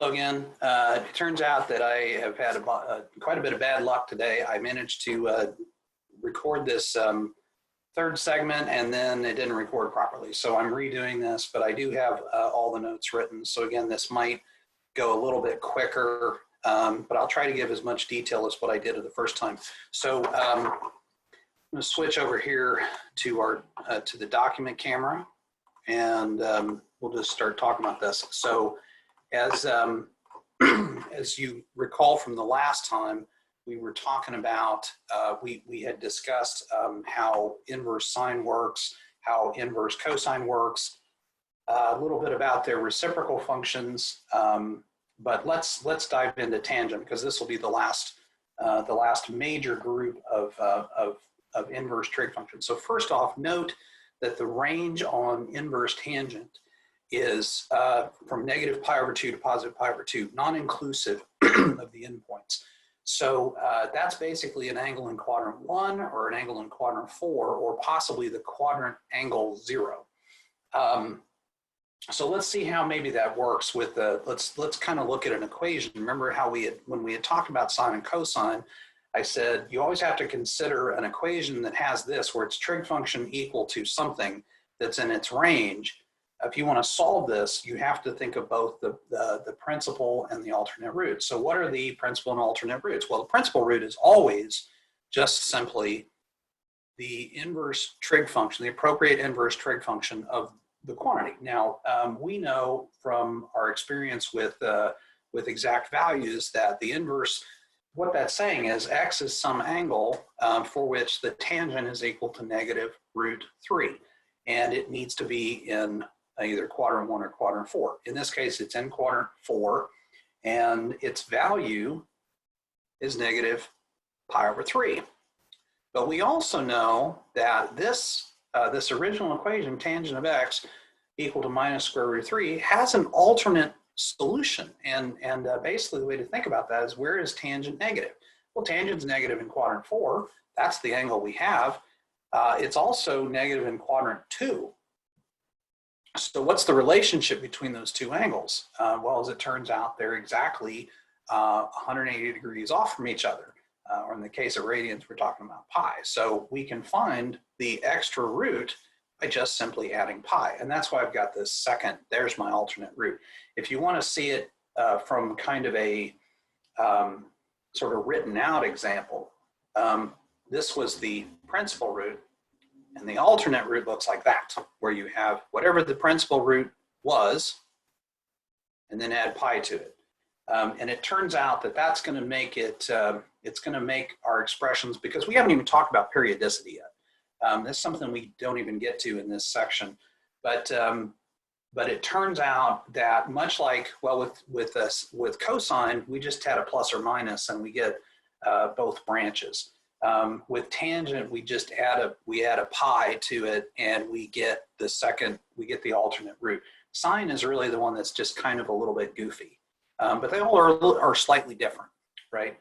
Again, it turns out that I have had quite a bit of bad luck today. I managed to record this third segment and then it didn't record properly. So I'm redoing this, but I do have all the notes written. So again, this might go a little bit quicker, but I'll try to give as much detail as what I did the first time. So I'm going to switch over here to our to the document camera, and we'll just start talking about this. So as you recall from the last time, we were talking about, we had discussed how inverse sine works, how inverse cosine works, a little bit about their reciprocal functions, but let's dive into tangent, because this will be the last major group of inverse trig functions. So first off, note that the range on inverse tangent is from negative pi over 2 to positive pi over 2, non-inclusive of the endpoints. So that's basically an angle in quadrant 1 or an angle in quadrant 4, or possibly the quadrant angle 0. So let's see how maybe that works with the, let's kind of look at an equation. Remember how when we had talked about sine and cosine, I said you always have to consider an equation that has this, where its trig function equal to something that's in its range. If you want to solve this, you have to think of both the principal and the alternate root. So what are the principal and alternate roots? Well, the principal root is always just simply the inverse trig function, the appropriate inverse trig function of the quantity. Now, we know from our experience with exact values that the inverse, what that's saying is x is some angle for which the tangent is equal to negative root 3. And it needs to be in either quadrant 1 or quadrant 4. In this case, it's in quadrant 4, and its value is negative pi over 3. But we also know that this original equation, tangent of x equal to minus square root of 3, has an alternate solution. And basically the way to think about that is, where is tangent negative? Well, tangent's negative in quadrant 4. That's the angle we have. It's also negative in quadrant 2. So what's the relationship between those two angles? Well, as it turns out, they're exactly 180 degrees off from each other. Or in the case of radians, we're talking about pi. So we can find the extra root by just simply adding pi. And that's why I've got this second, there's my alternate root. If you want to see it from kind of a sort of written out example, this was the principal root. And the alternate root looks like that, where you have whatever the principal root was, and then add pi to it. And it turns out that that's going to make it, it's going to make our expressions, because we haven't even talked about periodicity yet. That's something we don't even get to in this section. But it turns out that much like, well, with cosine, we just had a plus or minus, and we get both branches. With tangent, we just add a pi to it, and we get the alternate root. Sine is really the one that's just kind of a little bit goofy, but they all are slightly different, right?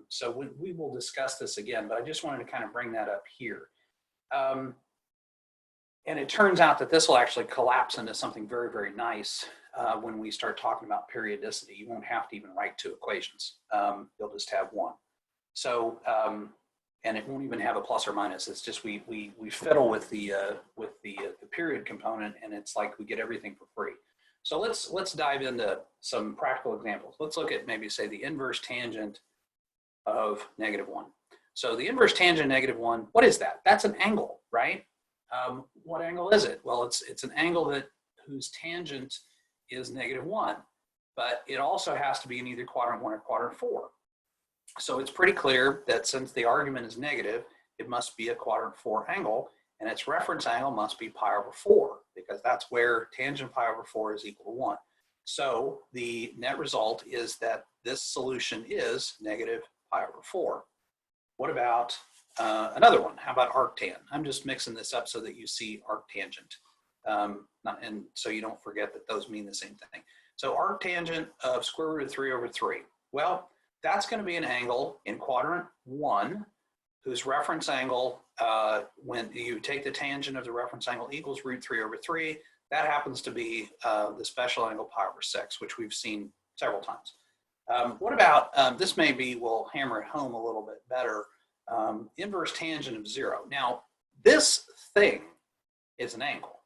So we will discuss this again, but I just wanted to kind of bring that up here. And it turns out that this will actually collapse into something very, very nice when we start talking about periodicity. You won't have to even write two equations. You'll just have one. So, and it won't even have a plus or minus. It's just we fiddle with the period component, and it's like we get everything for free. So let's dive into some practical examples. Let's look at maybe say the inverse tangent of -1. So the inverse tangent of -1, what is that? That's an angle, right? What angle is it? Well, it's an angle whose tangent is -1, but it also has to be in either quadrant 1 or quadrant 4. So it's pretty clear that since the argument is negative, it must be a quadrant 4 angle, and its reference angle must be pi over 4, because that's where tangent pi over 4 is equal to 1. So the net result is that this solution is negative pi over 4. What about another one? How about arctan? I'm just mixing this up so that you see arctangent, and so you don't forget that those mean the same thing. So arctangent of square root of 3 over 3. Well, that's going to be an angle in quadrant 1 whose reference angle, when you take the tangent of the reference angle equals root 3 over 3, that happens to be the special angle pi over 6, which we've seen several times. What about, this maybe will hammer it home a little bit better, inverse tangent of 0. Now, this thing is an angle.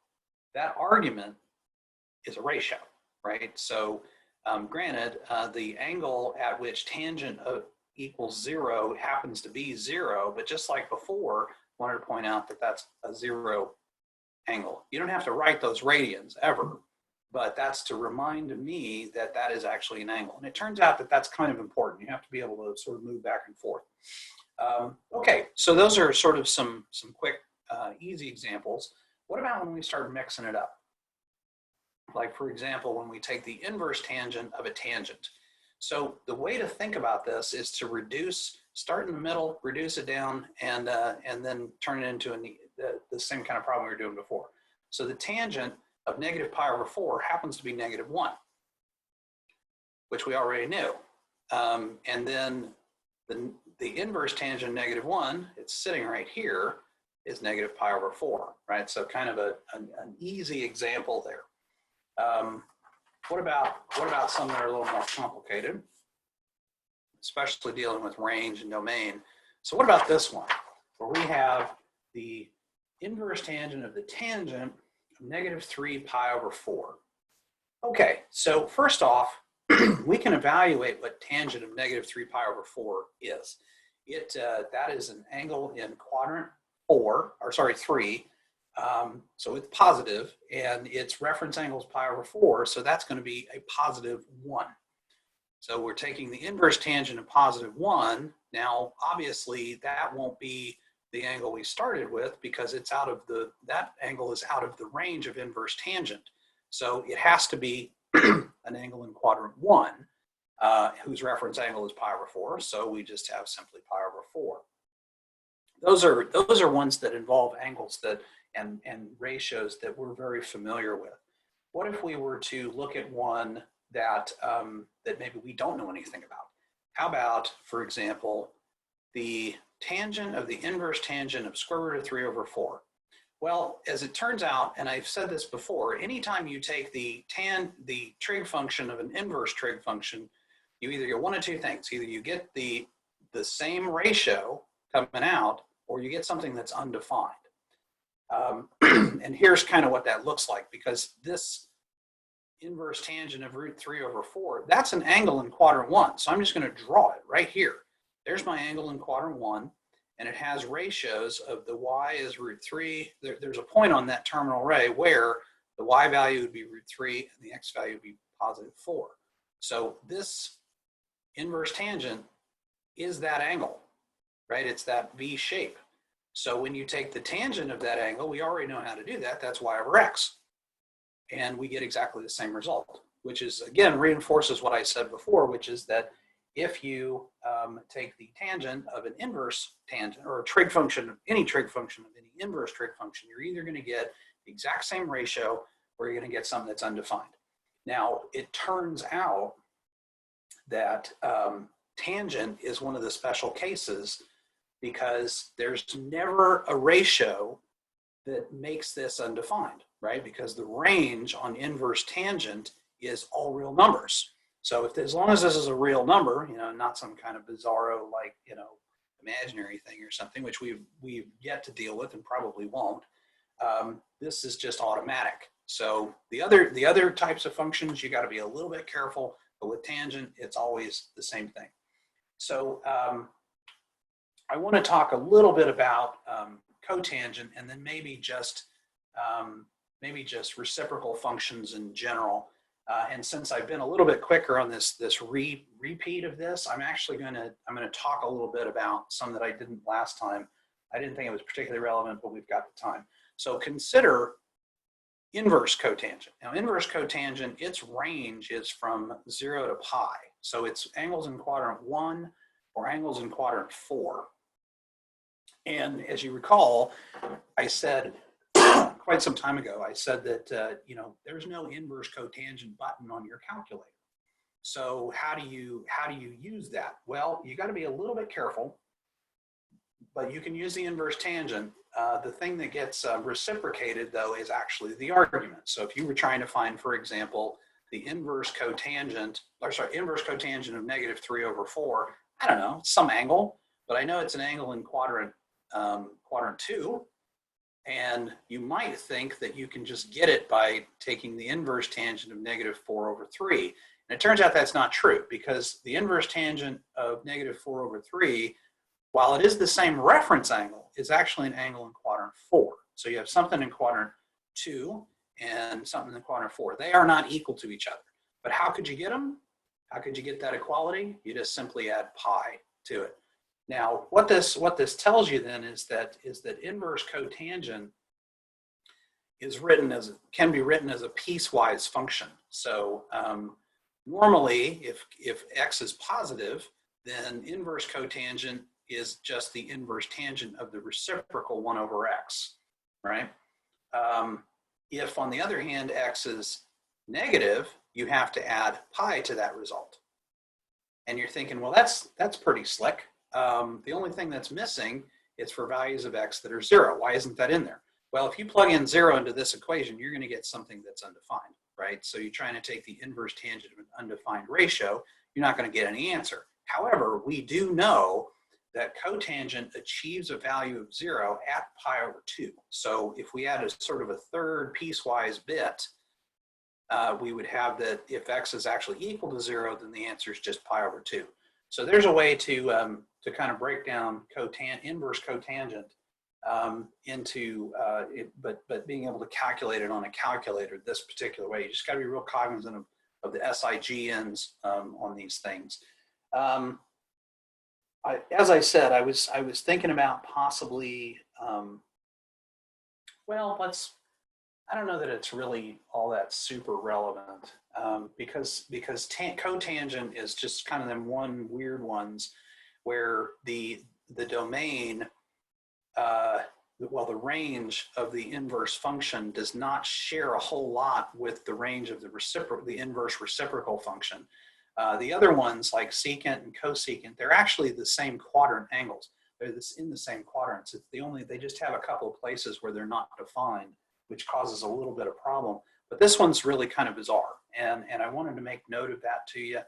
That argument is a ratio, right? So granted, the angle at which tangent equals 0 happens to be 0, but just like before, I wanted to point out that that's a 0 angle. You don't have to write those radians ever, but that's to remind me that that is actually an angle. And it turns out that that's kind of important. You have to be able to sort of move back and forth. Okay, so those are sort of some quick, easy examples. What about when we start mixing it up? Like, for example, when we take the inverse tangent of a tangent. So the way to think about this is to reduce, start in the middle, reduce it down, and then turn it into the same kind of problem we were doing before. So the tangent of negative pi over 4 happens to be negative 1, which we already knew. And then the inverse tangent of negative 1, it's sitting right here, is negative pi over 4, right? So kind of an easy example there. What about some that are a little more complicated, especially dealing with range and domain? So what about this one, where we have the inverse tangent of the tangent of negative 3 pi over 4? Okay, so first off, we can evaluate what tangent of negative 3 pi over 4 is. That is an angle in quadrant 3. So it's positive, and its reference angle is pi over 4, so that's going to be a positive 1. So we're taking the inverse tangent of positive 1. Now, obviously, that won't be the angle we started with because it's out of that angle is out of the range of inverse tangent. So it has to be an angle in quadrant 1, whose reference angle is pi over 4. So we just have simply pi over 4. Those are ones that involve angles and ratios that we're very familiar with. What if we were to look at one that maybe we don't know anything about? How about, for example, the tangent of the inverse tangent of square root of 3 over 4? Well, as it turns out, and I've said this before, anytime you take the trig function of an inverse trig function, you either get one of two things. Either you get the same ratio coming out, or you get something that's undefined. And here's kind of what that looks like, because this inverse tangent of root 3 over 4, that's an angle in quadrant 1. So I'm just going to draw it right here. There's my angle in quadrant 1, and it has ratios of the y is root 3. There's a point on that terminal ray where the y value would be root 3 and the x value would be positive 4. So this inverse tangent is that angle, right? It's that V shape. So when you take the tangent of that angle, we already know how to do that. That's y over x. And we get exactly the same result, which is, again, reinforces what I said before, which is that if you take the tangent of an inverse tangent, or a trig function, any inverse trig function, you're either going to get the exact same ratio or you're going to get something that's undefined. Now, it turns out that tangent is one of the special cases because there's never a ratio that makes this undefined, right? Because the range on inverse tangent is all real numbers. So as long as this is a real number, not some kind of bizarro, like, imaginary thing or something, which we've yet to deal with and probably won't, this is just automatic. So the other types of functions, you got to be a little bit careful, but with tangent, it's always the same thing. So I want to talk a little bit about cotangent, and then maybe just reciprocal functions in general. And since I've been a little bit quicker on this repeat of this, I'm going to talk a little bit about some that I didn't last time. I didn't think it was particularly relevant, but we've got the time. So consider inverse cotangent. Now, inverse cotangent, its range is from 0 to pi. So it's angles in quadrant 1 or angles in quadrant 4. And as you recall, I said quite some time ago, I said that there's no inverse cotangent button on your calculator. So how do you use that? Well, you got to be a little bit careful, but you can use the inverse tangent. The thing that gets reciprocated, though, is actually the argument. So if you were trying to find, for example, the inverse cotangent, or sorry, inverse cotangent of -3/4. I don't know, some angle, but I know it's an angle in quadrant 2. And you might think that you can just get it by taking the inverse tangent of -4/3. And it turns out that's not true, because the inverse tangent of -4/3, while it is the same reference angle, is actually an angle in quadrant 4. So you have something in quadrant 2 and something in quadrant 4. They are not equal to each other. But how could you get them? How could you get that equality? You just simply add pi to it. Now, what this tells you then is that inverse cotangent can be written as a piecewise function. So normally, if x is positive, then inverse cotangent is just the inverse tangent of the reciprocal 1/x, right? If, on the other hand, x is negative, you have to add pi to that result. And you're thinking, well, that's pretty slick. The only thing that's missing is for values of x that are 0. Why isn't that in there? Well, if you plug in 0 into this equation, you're going to get something that's undefined, right? So you're trying to take the inverse tangent of an undefined ratio, you're not going to get any answer. However, we do know that cotangent achieves a value of 0 at pi/2. So if we add a sort of a third piecewise bit, we would have that if x is actually equal to 0, then the answer is just pi/2. So there's a way to kind of break down inverse cotangent into but being able to calculate it on a calculator this particular way. You just got to be real cognizant of the SIGNs on these things. As I said, I was thinking about possibly I don't know that it's really all that super relevant because cotangent is just kind of them one weird ones where the domain, the range of the inverse function does not share a whole lot with the range of the inverse reciprocal function. The other ones like secant and cosecant, they're actually the same quadrant angles. They're in the same quadrants. They just have a couple of places where they're not defined, which causes a little bit of problem. But this one's really kind of bizarre, and I wanted to make note of that to you.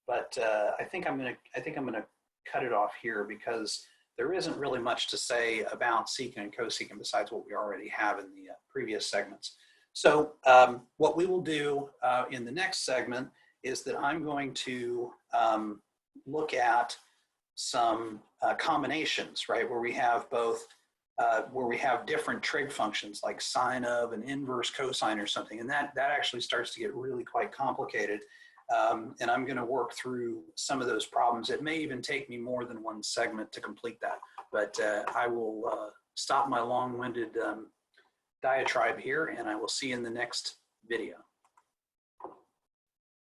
But I think I'm gonna cut it off here because there isn't really much to say about secant and cosecant besides what we already have in the previous segments. So what we will do in the next segment is that I'm going to look at some combinations, right, where we have both, where we have different trig functions like sine of and inverse cosine or something, and that actually starts to get really quite complicated. And I'm going to work through some of those problems. It may even take me more than one segment to complete that, but I will stop my long-winded diatribe here, and I will see you in the next video.